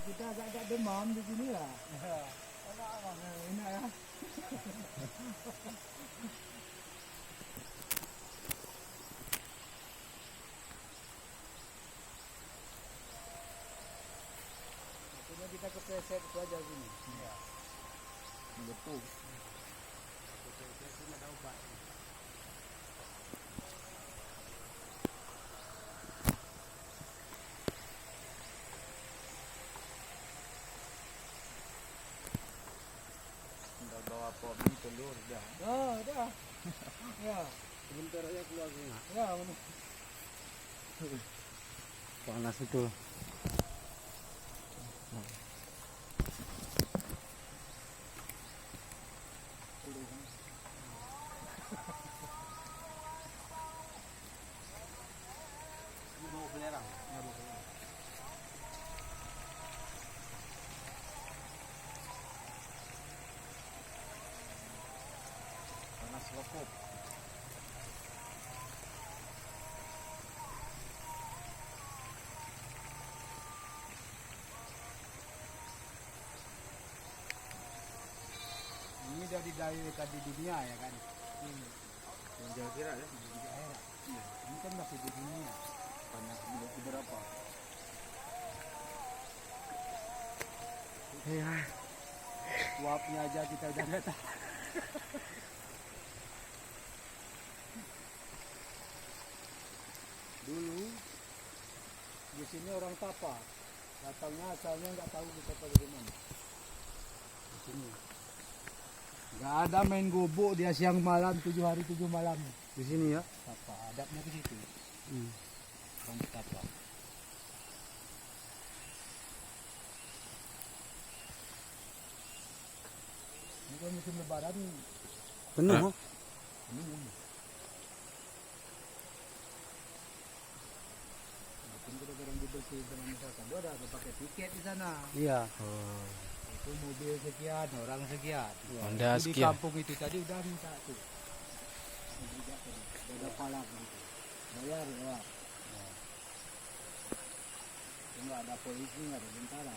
kita agak-agak demam di sini lah. Enak ya. Akhirnya kita kepleset itu aja sini. Iya. Betul. Kepleset ini ada obat. Bawa pom ini telur dah. Oh, dah. Ya. Sebentar aja keluar semua. Ya, benar. Panas itu. Mau belerang. Ya, belerang. Panas lekuk. Ini dari tadi dunia ya kan? Yang jauh kira ya? Di daerah. Iya. Ini kan masih di dunia. Panas berapa? Iya. Uapnya aja kita udah nggak tahu. Dulu di sini orang Tapa, datangnya asalnya nggak tahu kita bagaimana. Di sini nggak ada main gobok dia siang malam 7 hari 7 malam Di sini ya. Tapa, adabnya ke situ. Orang Tapa. Ini kan musim lebaran Penuh. penuh. Mungkin kadang-kadang dibersih dengan misalkan dia ada pakai tiket di sana. Iya. Itu mobil sekian, orang sekian. Honda Itu di sekian. kampung itu tadi udah minta tuh. Udah ada palak gitu. Bayar ya. Nggak ada polisi, nggak ada tentara.